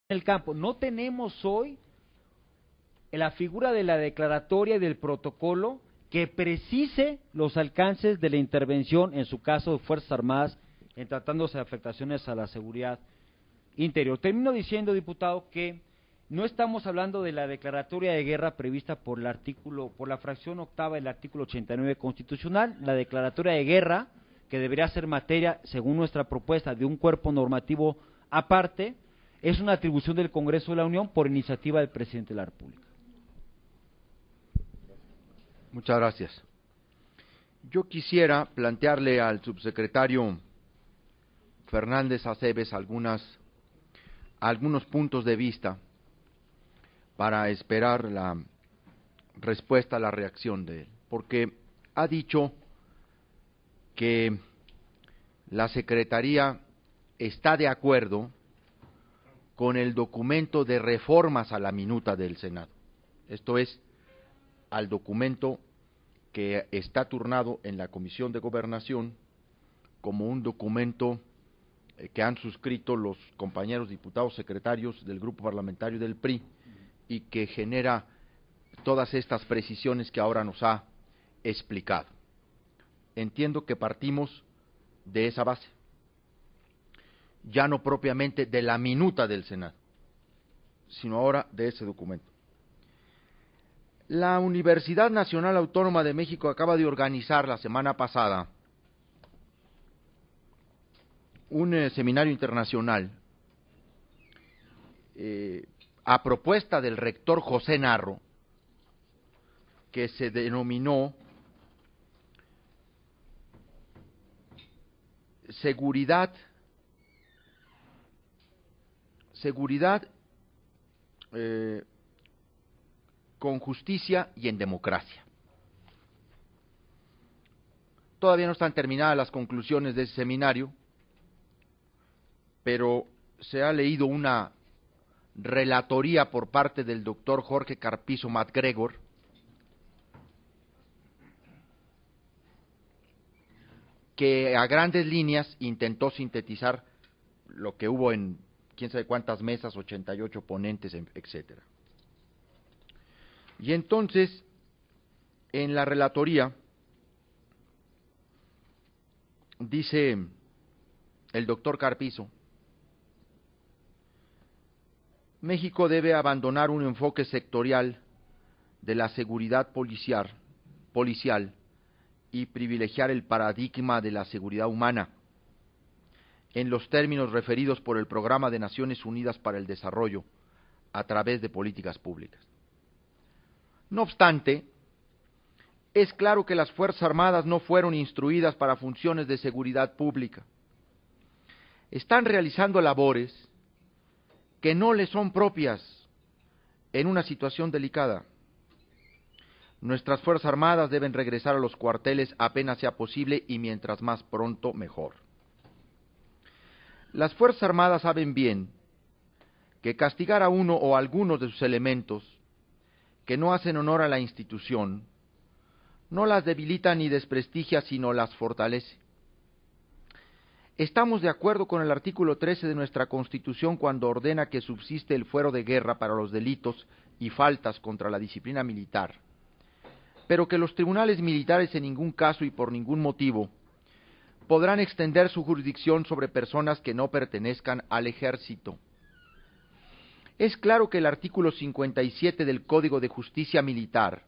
el campo. No tenemos hoy la figura de la declaratoria y del protocolo que precise los alcances de la intervención, en su caso de Fuerzas Armadas, en tratándose de afectaciones a la seguridad interior. Termino diciendo, diputado, que no estamos hablando de la declaratoria de guerra prevista por la fracción octava del artículo 89 constitucional. La declaratoria de guerra, que debería ser materia, según nuestra propuesta, de un cuerpo normativo aparte, es una atribución del Congreso de la Unión por iniciativa del Presidente de la República. Muchas gracias. Yo quisiera plantearle al subsecretario Fernández Aceves algunos puntos de vista para esperar la respuesta, la reacción de él, porque ha dicho que la Secretaría está de acuerdo con el documento de reformas a la minuta del Senado. Esto es, al documento que está turnado en la Comisión de Gobernación como un documento que han suscrito los compañeros diputados secretarios del grupo parlamentario del PRI y que genera todas estas precisiones que ahora nos ha explicado. Entiendo que partimos de esa base, ya no propiamente de la minuta del Senado, sino ahora de ese documento. La Universidad Nacional Autónoma de México acaba de organizar la semana pasada un seminario internacional a propuesta del rector José Narro, que se denominó Seguridad con justicia y en democracia. Todavía no están terminadas las conclusiones de ese seminario, pero se ha leído una relatoría por parte del doctor Jorge Carpizo MacGregor, que a grandes líneas intentó sintetizar lo que hubo en quién sabe cuántas mesas, 88 ponentes, etcétera. Y entonces, en la relatoría, dice el doctor Carpizo, México debe abandonar un enfoque sectorial de la seguridad policial y privilegiar el paradigma de la seguridad humana en los términos referidos por el Programa de Naciones Unidas para el Desarrollo a través de políticas públicas. No obstante, es claro que las Fuerzas Armadas no fueron instruidas para funciones de seguridad pública. Están realizando labores que no les son propias en una situación delicada. Nuestras Fuerzas Armadas deben regresar a los cuarteles apenas sea posible y mientras más pronto mejor. Las Fuerzas Armadas saben bien que castigar a uno o algunos de sus elementos que no hacen honor a la institución no las debilita ni desprestigia, sino las fortalece. Estamos de acuerdo con el artículo 13 de nuestra Constitución cuando ordena que subsiste el fuero de guerra para los delitos y faltas contra la disciplina militar, pero que los tribunales militares en ningún caso y por ningún motivo podrán extender su jurisdicción sobre personas que no pertenezcan al ejército. Es claro que el artículo 57 del Código de Justicia Militar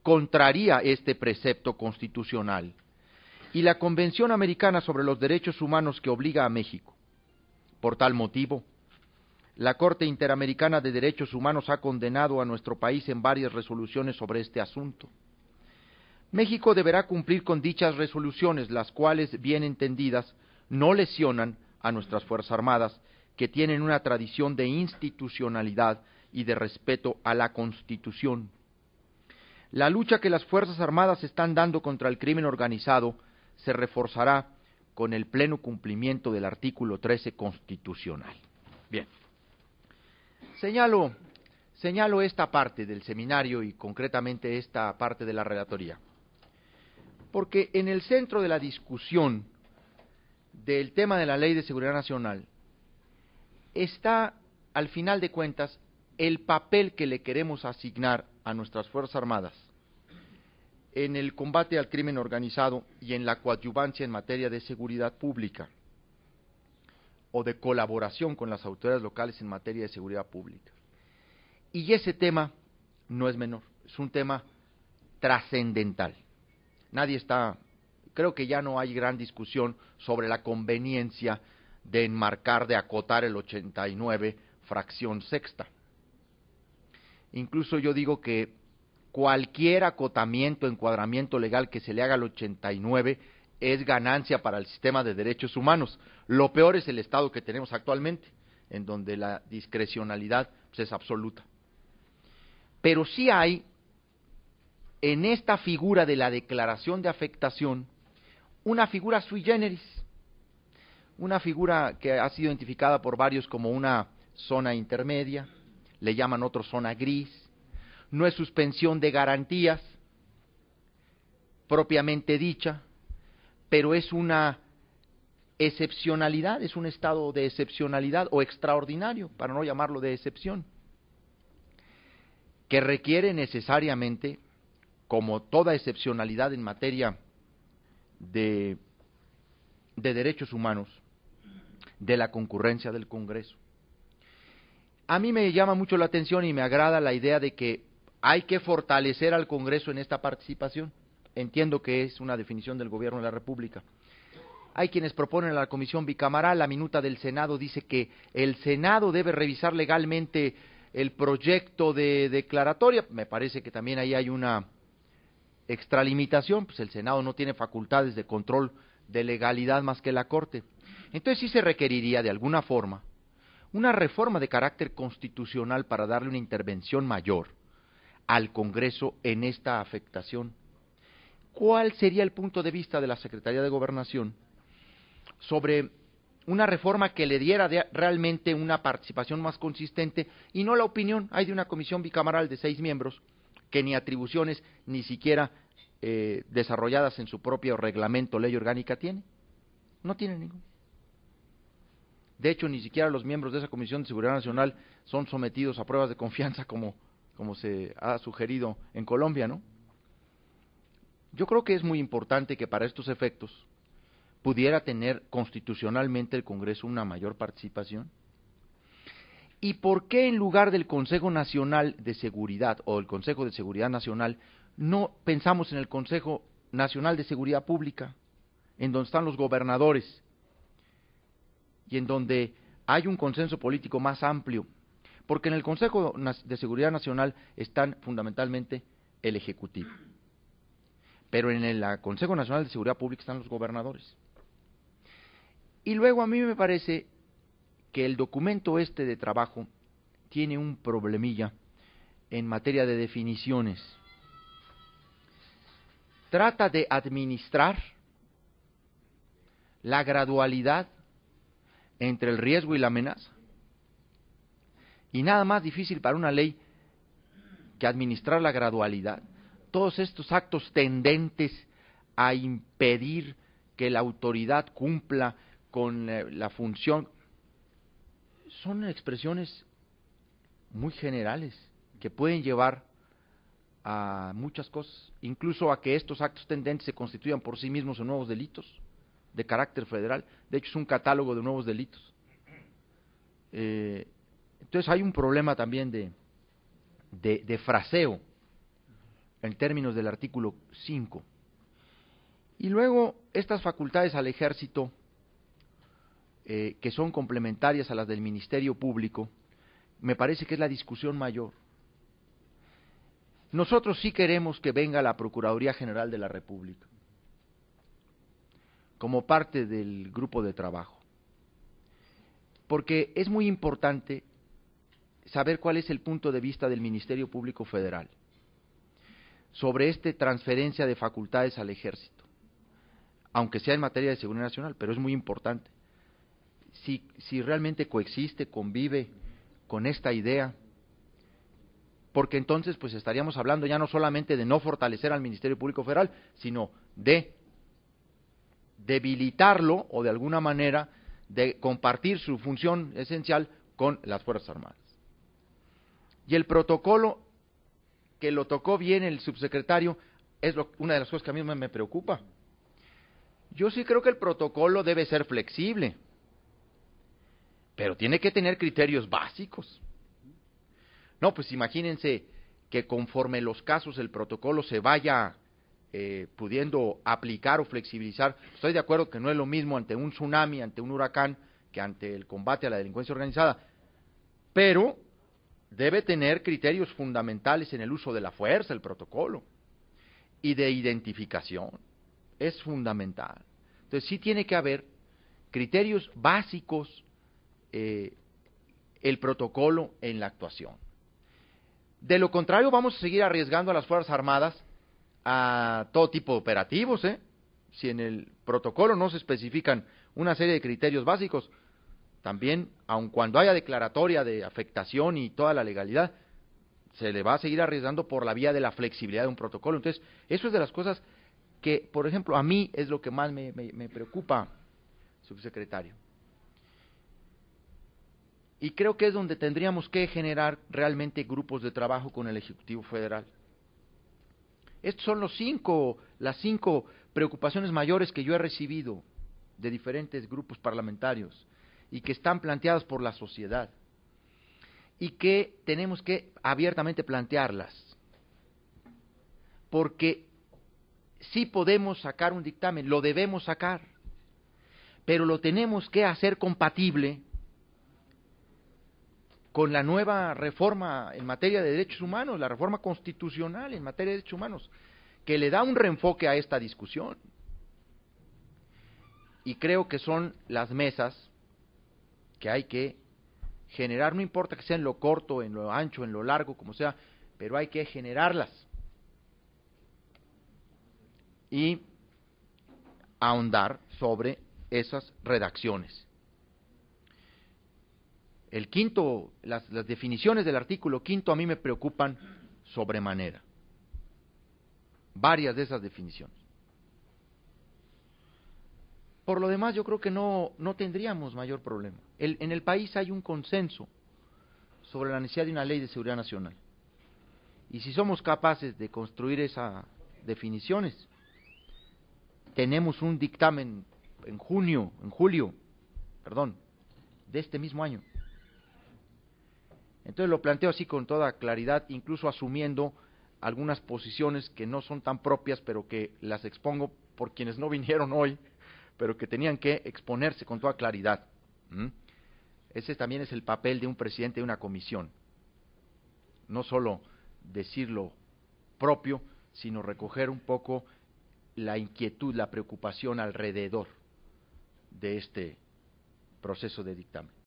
contraría este precepto constitucional y la Convención Americana sobre los Derechos Humanos que obliga a México. Por tal motivo, la Corte Interamericana de Derechos Humanos ha condenado a nuestro país en varias resoluciones sobre este asunto. México deberá cumplir con dichas resoluciones, las cuales, bien entendidas, no lesionan a nuestras Fuerzas Armadas, que tienen una tradición de institucionalidad y de respeto a la Constitución. La lucha que las Fuerzas Armadas están dando contra el crimen organizado se reforzará con el pleno cumplimiento del artículo 13 constitucional. Bien. Señalo esta parte del seminario y concretamente esta parte de la relatoría, porque en el centro de la discusión del tema de la Ley de Seguridad Nacional está al final de cuentas, el papel que le queremos asignar a nuestras Fuerzas Armadas en el combate al crimen organizado y en la coadyuvancia en materia de seguridad pública o de colaboración con las autoridades locales en materia de seguridad pública. Y ese tema no es menor, es un tema trascendental. Creo que ya no hay gran discusión sobre la conveniencia de enmarcar, de acotar el 89, fracción sexta. Incluso yo digo que cualquier acotamiento, encuadramiento legal que se le haga al 89 es ganancia para el sistema de derechos humanos. Lo peor es el estado que tenemos actualmente, en donde la discrecionalidad pues, es absoluta. Pero sí hay, en esta figura de la declaración de afectación, una figura sui generis, una figura que ha sido identificada por varios como una zona intermedia, le llaman otros zona gris, no es suspensión de garantías propiamente dicha, pero es una excepcionalidad, es un estado de excepcionalidad o extraordinario, para no llamarlo de excepción, que requiere necesariamente, como toda excepcionalidad en materia de derechos humanos, de la concurrencia del Congreso. A mí me llama mucho la atención y me agrada la idea de que hay que fortalecer al Congreso en esta participación. Entiendo que es una definición del Gobierno de la República. Hay quienes proponen a la Comisión Bicameral, la minuta del Senado dice que el Senado debe revisar legalmente el proyecto de declaratoria. Me parece que también ahí hay una extralimitación, pues el Senado no tiene facultades de control de legalidad más que la Corte. Entonces sí se requeriría de alguna forma una reforma de carácter constitucional para darle una intervención mayor al Congreso en esta afectación. ¿Cuál sería el punto de vista de la Secretaría de Gobernación sobre una reforma que le diera realmente una participación más consistente y no la opinión? Hay de una comisión bicameral de 6 miembros que ni atribuciones ni siquiera desarrolladas en su propio reglamento, ley orgánica tiene. No tiene ningún. De hecho, ni siquiera los miembros de esa Comisión de Seguridad Nacional son sometidos a pruebas de confianza como se ha sugerido en Colombia, ¿no? Yo creo que es muy importante que para estos efectos pudiera tener constitucionalmente el Congreso una mayor participación. ¿Y por qué en lugar del Consejo Nacional de Seguridad o el Consejo de Seguridad Nacional no pensamos en el Consejo Nacional de Seguridad Pública, en donde están los gobernadores y en donde hay un consenso político más amplio? Porque en el Consejo de Seguridad Nacional están fundamentalmente el Ejecutivo, pero en el Consejo Nacional de Seguridad Pública están los gobernadores. Y luego a mí me parece que el documento este de trabajo tiene un problemilla en materia de definiciones. Trata de administrar la gradualidad entre el riesgo y la amenaza. Y nada más difícil para una ley que administrar la gradualidad. Todos estos actos tendentes a impedir que la autoridad cumpla con la función son expresiones muy generales que pueden llevar a muchas cosas, incluso a que estos actos tendentes se constituyan por sí mismos en nuevos delitos de carácter federal. De hecho, es un catálogo de nuevos delitos. Entonces hay un problema también de fraseo en términos del artículo 5. Y luego estas facultades al ejército, que son complementarias a las del Ministerio Público, me parece que es la discusión mayor. Nosotros sí queremos que venga la Procuraduría General de la República como parte del grupo de trabajo, porque es muy importante saber cuál es el punto de vista del Ministerio Público Federal sobre esta transferencia de facultades al ejército, aunque sea en materia de seguridad nacional, pero es muy importante. Si realmente coexiste, convive con esta idea, porque entonces pues estaríamos hablando ya no solamente de no fortalecer al Ministerio Público Federal, sino de debilitarlo o de alguna manera de compartir su función esencial con las Fuerzas Armadas. Y el protocolo, que lo tocó bien el subsecretario, es una de las cosas que a mí me preocupa. Yo sí creo que el protocolo debe ser flexible, pero tiene que tener criterios básicos. No, pues imagínense que conforme los casos el protocolo se vaya pudiendo aplicar o flexibilizar. Estoy de acuerdo que no es lo mismo ante un tsunami, ante un huracán, que ante el combate a la delincuencia organizada, pero debe tener criterios fundamentales en el uso de la fuerza, el protocolo, y de identificación. Es fundamental. Entonces sí tiene que haber criterios básicos, el protocolo en la actuación. De lo contrario, vamos a seguir arriesgando a las Fuerzas Armadas a todo tipo de operativos, Si en el protocolo no se especifican una serie de criterios básicos, también, aun cuando haya declaratoria de afectación y toda la legalidad, se le va a seguir arriesgando por la vía de la flexibilidad de un protocolo. Entonces, eso es de las cosas que, por ejemplo, a mí es lo que más me preocupa, subsecretario. Y creo que es donde tendríamos que generar realmente grupos de trabajo con el Ejecutivo Federal. Estos son las cinco preocupaciones mayores que yo he recibido de diferentes grupos parlamentarios y que están planteadas por la sociedad y que tenemos que abiertamente plantearlas, porque sí podemos sacar un dictamen, lo debemos sacar, pero lo tenemos que hacer compatible con la nueva reforma en materia de derechos humanos, la reforma constitucional en materia de derechos humanos, que le da un reenfoque a esta discusión. Y creo que son las mesas que hay que generar, no importa que sea en lo corto, en lo ancho, en lo largo, como sea, pero hay que generarlas. Y ahondar sobre esas redacciones. El quinto, las definiciones del artículo quinto a mí me preocupan sobremanera. Varias de esas definiciones. Por lo demás, yo creo que no tendríamos mayor problema. En el país hay un consenso sobre la necesidad de una ley de seguridad nacional. Y si somos capaces de construir esas definiciones, tenemos un dictamen en julio, de este mismo año. Entonces lo planteo así con toda claridad, incluso asumiendo algunas posiciones que no son tan propias, pero que las expongo por quienes no vinieron hoy, pero que tenían que exponerse con toda claridad. Ese también es el papel de un presidente de una comisión. No solo decir lo propio, sino recoger un poco la inquietud, la preocupación alrededor de este proceso de dictamen.